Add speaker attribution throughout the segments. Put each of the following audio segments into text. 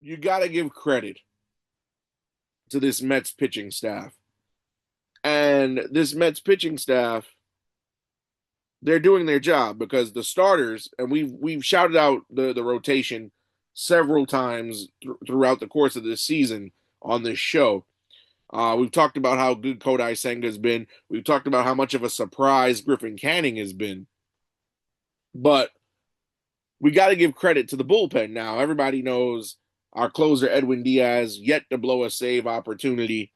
Speaker 1: you got to give credit to this Mets pitching staff. And this Mets pitching staff, they're doing their job because the starters, and we've shouted out the rotation several times throughout the course of this season on this show. We've talked about how good Kodai Senga has been. We've talked about how much of a surprise Griffin Canning has been. But we got to give credit to the bullpen now. Everybody knows our closer, Edwin Diaz, yet to blow a save opportunity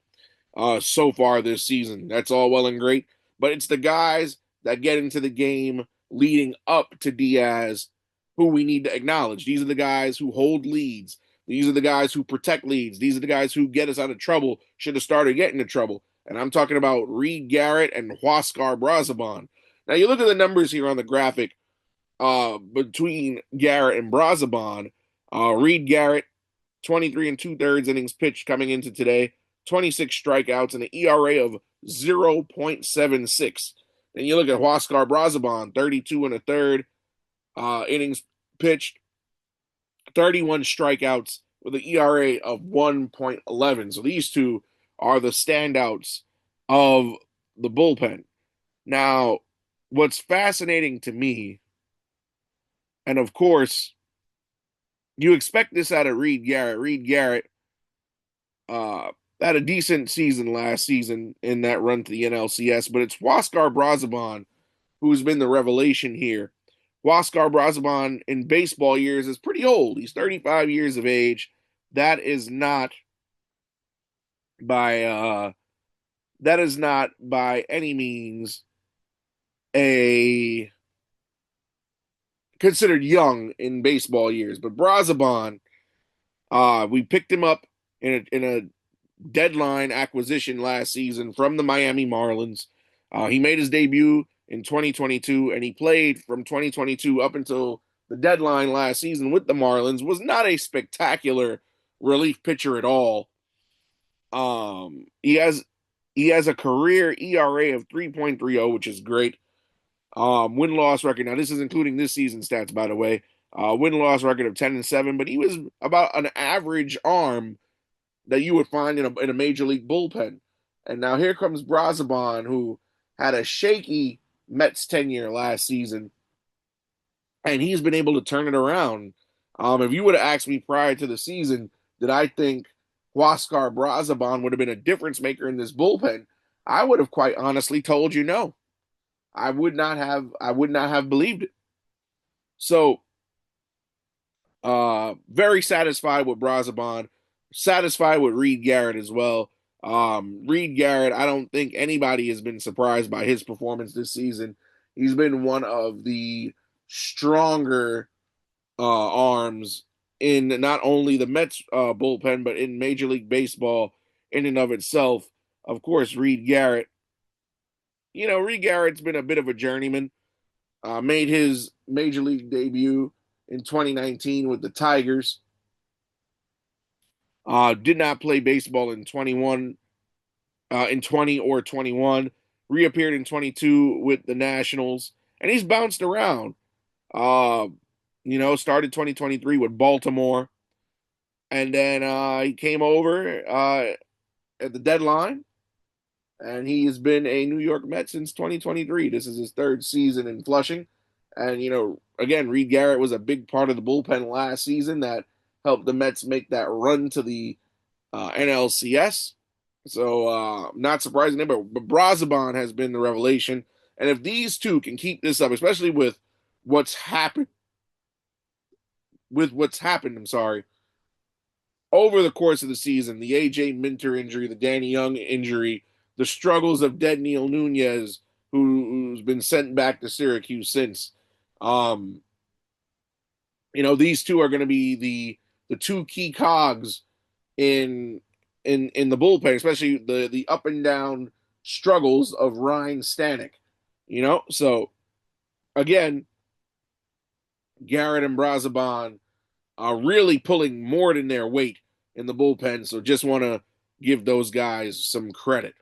Speaker 1: so far this season. That's all well and great. But it's the guys that get into the game leading up to Diaz who we need to acknowledge. These are the guys who hold leads. These are the guys who protect leads. These are the guys who get us out of trouble, should have started getting into trouble. And I'm talking about Reed Garrett and Huascar Brazoban. Now, you look at the numbers here on the graphic between Garrett and Brazoban. Reed Garrett, 23 and 2/3 innings pitched coming into today, 26 strikeouts, and an ERA of 0.76. Then you look at Huascar Brazoban, 32 and a third innings pitched, 31 strikeouts with an ERA of 1.11. So these two are the standouts of the bullpen. Now, what's fascinating to me, and of course, you expect this out of Reed Garrett. Reed Garrett had a decent season last season in that run to the NLCS, but it's Huascar Brazoban who's been the revelation here. Huascar Brazoban in baseball years is pretty old. He's 35 years of age. That is not by any means a considered young in baseball years. But Brazoban, we picked him up in a deadline acquisition last season from the Miami Marlins. He made his debut in 2022, and he played from 2022 up until the deadline last season with the Marlins. Was not a spectacular relief pitcher at all. He has a career ERA of 3.30, which is great. Win-loss record. Now, this is including this season stats, by the way. Win-loss record of 10-7, but he was about an average arm that you would find in a major league bullpen. And now here comes Brazoban, who had a shaky Mets tenure last season, and he's been able to turn it around. If you would have asked me prior to the season, did I think Huascar Brazoban would have been a difference maker in this bullpen, I would have quite honestly told you no. I would not have believed it. So, very satisfied with Brazoban, satisfied with Reed Garrett as well. Reed Garrett, I don't think anybody has been surprised by his performance this season. He's been one of the stronger arms in not only the Mets bullpen, but in Major League Baseball in and of itself. Of course, Reed Garrett. You know, Reed Garrett's been a bit of a journeyman. Made his Major League debut in 2019 with the Tigers. Did not play baseball in 21, in 20 or 21. Reappeared in 22 with the Nationals, and he's bounced around. Started 2023 with Baltimore, and then he came over at the deadline, and he has been a New York Met since 2023. This is his third season in Flushing, and again, Reed Garrett was a big part of the bullpen last season that helped the Mets make that run to the NLCS. So not surprising, but Brazoban has been the revelation. And if these two can keep this up, especially with what's happened, I'm sorry, over the course of the season, the AJ Minter injury, the Danny Young injury, the struggles of Deadneil Nunez, who's been sent back to Syracuse since. These two are going to be the two key cogs in the bullpen, especially the up and down struggles of Ryan Stanek. So again, Garrett and Brazoban are really pulling more than their weight in the bullpen. So just want to give those guys some credit.